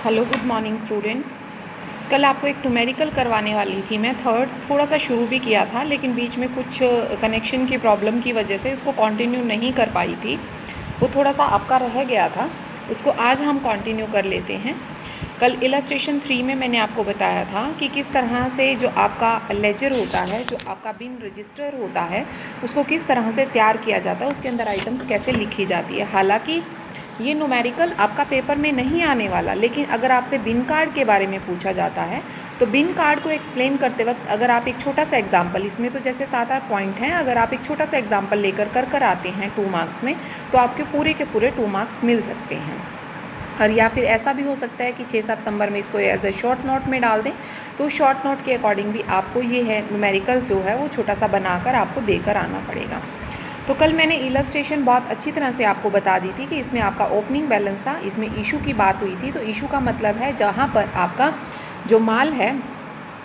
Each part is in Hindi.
Hello good morning students. कल आपको एक न्यूमेरिकल करवाने वाली थी मैं थर्ड, थोड़ा सा शुरू भी किया था लेकिन बीच में कुछ कनेक्शन की प्रॉब्लम की वजह से उसको कंटिन्यू नहीं कर पाई थी। वो थोड़ा सा आपका रह गया था, उसको आज हम कंटिन्यू कर लेते हैं। कल इलस्ट्रेशन 3 में मैंने आपको बताया था कि किस तरह से जो आपका लेजर होता है, जो आपका बिन रजिस्टर होता है, उसको किस तरह से तैयार किया जाता है, उसके अंदर आइटम्स कैसे लिखी जाती है। हालांकि ये न्यूमेरिकल आपका पेपर में नहीं आने वाला, लेकिन अगर आपसे बिन कार्ड के बारे में पूछा जाता है तो बिन कार्ड को एक्सप्लेन करते वक्त अगर आप एक छोटा सा एग्जाम्पल, इसमें तो जैसे 7-8 पॉइंट हैं, अगर आप एक छोटा सा एग्जाम्पल लेकर कर आते हैं 2 मार्क्स में, तो आपके पूरे के पूरे 2 मार्क्स मिल सकते हैं। और या फिर ऐसा भी हो सकता है कि 6-7 नंबर में इसको एज ए शॉर्ट नोट में डाल दें, तो शॉर्ट नोट के अकॉर्डिंग भी आपको ये है न्यूमेरिकल्स जो है वो छोटा सा बनाकर आपको देकर आना पड़ेगा। तो कल मैंने इलस्ट्रेशन बहुत अच्छी तरह से आपको बता दी थी कि इसमें आपका ओपनिंग बैलेंस था, इसमें इशू की बात हुई थी। तो इशू का मतलब है जहाँ पर आपका जो माल है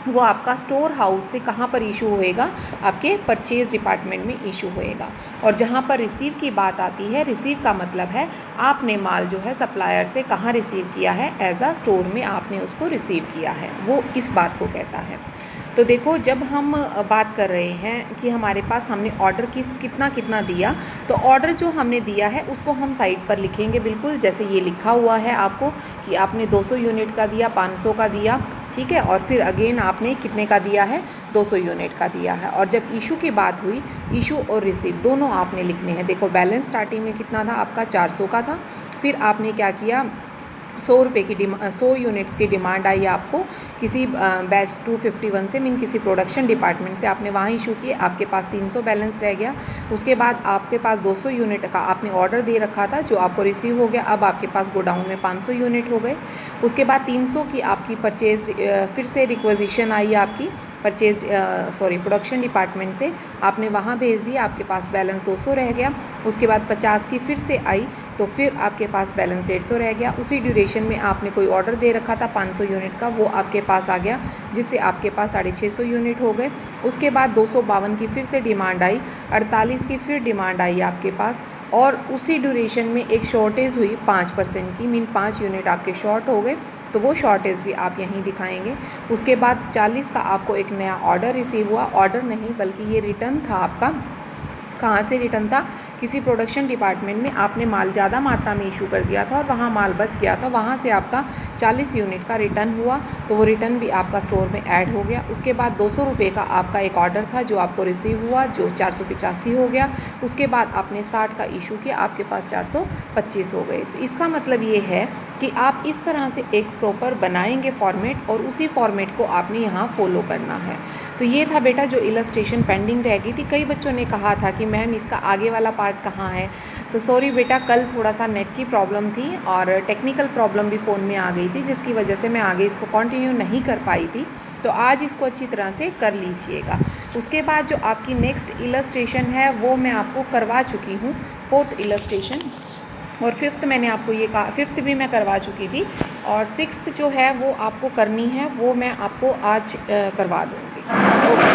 वो आपका स्टोर हाउस से कहाँ पर इशू होएगा, आपके परचेज डिपार्टमेंट में इशू होएगा। और जहाँ पर रिसीव की बात आती है, रिसीव का मतलब है आपने माल जो है सप्लायर से कहाँ रिसीव किया है, एज आ स्टोर में आपने उसको रिसीव किया है, वो इस बात को कहता है। तो देखो, जब हम बात कर रहे हैं कि हमारे पास हमने ऑर्डर कितना कितना दिया, तो ऑर्डर जो हमने दिया है उसको हम साइड पर लिखेंगे, बिल्कुल जैसे ये लिखा हुआ है आपको कि आपने 200 यूनिट का दिया, 500 का दिया, ठीक है, और फिर अगेन आपने कितने का दिया है, 200 यूनिट का दिया है। और जब इशू की बात हुई, इशू और रिसीव दोनों आपने लिखने हैं। देखो, बैलेंस स्टार्टिंग में कितना था आपका, 400 का था। फिर आपने क्या किया, 100 रुपये की 100 यूनिट्स की डिमांड आई आपको किसी बैच 251 से, मीन किसी प्रोडक्शन डिपार्टमेंट से, आपने वहाँ इशू किए, आपके पास 300 बैलेंस रह गया। उसके बाद आपके पास 200 यूनिट का आपने ऑर्डर दे रखा था जो आपको रिसीव हो गया, अब आपके पास गोडाउन में 500 यूनिट हो गए। उसके बाद 300 की आपकी परचेज फिर से रिक्वेजिशन आई आपकी प्रोडक्शन डिपार्टमेंट से, आपने वहाँ भेज दिया, आपके पास बैलेंस 200 रह गया। उसके बाद 50 की फिर से आई, तो फिर आपके पास बैलेंस 150 रह गया। उसी ड्यूरेशन में आपने कोई ऑर्डर दे रखा था 500 यूनिट का, वो आपके पास आ गया, जिससे आपके पास 650 यूनिट हो गए। उसके बाद 252 की फिर से डिमांड आई, 48 की फिर डिमांड आई आपके पास, और उसी ड्यूरेशन में एक शॉर्टेज हुई 5% की, मीन 5 यूनिट आपके शॉर्ट हो गए, तो वो शॉर्टेज भी आप यहीं दिखाएंगे। उसके बाद 40 का आपको एक नया ऑर्डर रिसीव हुआ, ऑर्डर नहीं बल्कि ये रिटर्न था आपका। कहाँ से रिटर्न था, किसी प्रोडक्शन डिपार्टमेंट में आपने माल ज़्यादा मात्रा में इशू कर दिया था और वहाँ माल बच गया था, वहाँ से आपका 40 यूनिट का रिटर्न हुआ, तो वो रिटर्न भी आपका स्टोर में ऐड हो गया। उसके बाद 200 रुपये का आपका एक ऑर्डर था जो आपको रिसीव हुआ, जो 485 हो गया। उसके बाद आपने 60 का इशू किया, आपके पास 425 हो गए। तो इसका मतलब ये है कि आप इस तरह से एक प्रॉपर बनाएंगे फॉर्मेट, और उसी फॉर्मेट को आपने यहाँ फॉलो करना है। तो ये था बेटा जो इलस्ट्रेशन पेंडिंग रह गई थी। कई बच्चों ने कहा था कि मैम इसका आगे वाला पार्ट कहाँ है, तो सॉरी बेटा, कल थोड़ा सा नेट की प्रॉब्लम थी और टेक्निकल प्रॉब्लम भी फ़ोन में आ गई थी, जिसकी वजह से मैं आगे इसको कंटिन्यू नहीं कर पाई थी। तो आज इसको अच्छी तरह से कर लीजिएगा। उसके बाद जो आपकी नेक्स्ट इलस्ट्रेशन है वो मैं आपको करवा चुकी हूँ, 4th इलस्ट्रेशन, और 5th मैंने आपको ये कहा, 5th भी मैं करवा चुकी थी, और 6th जो है वो आपको करनी है, वो मैं आपको आज करवा दूँगी। ओके।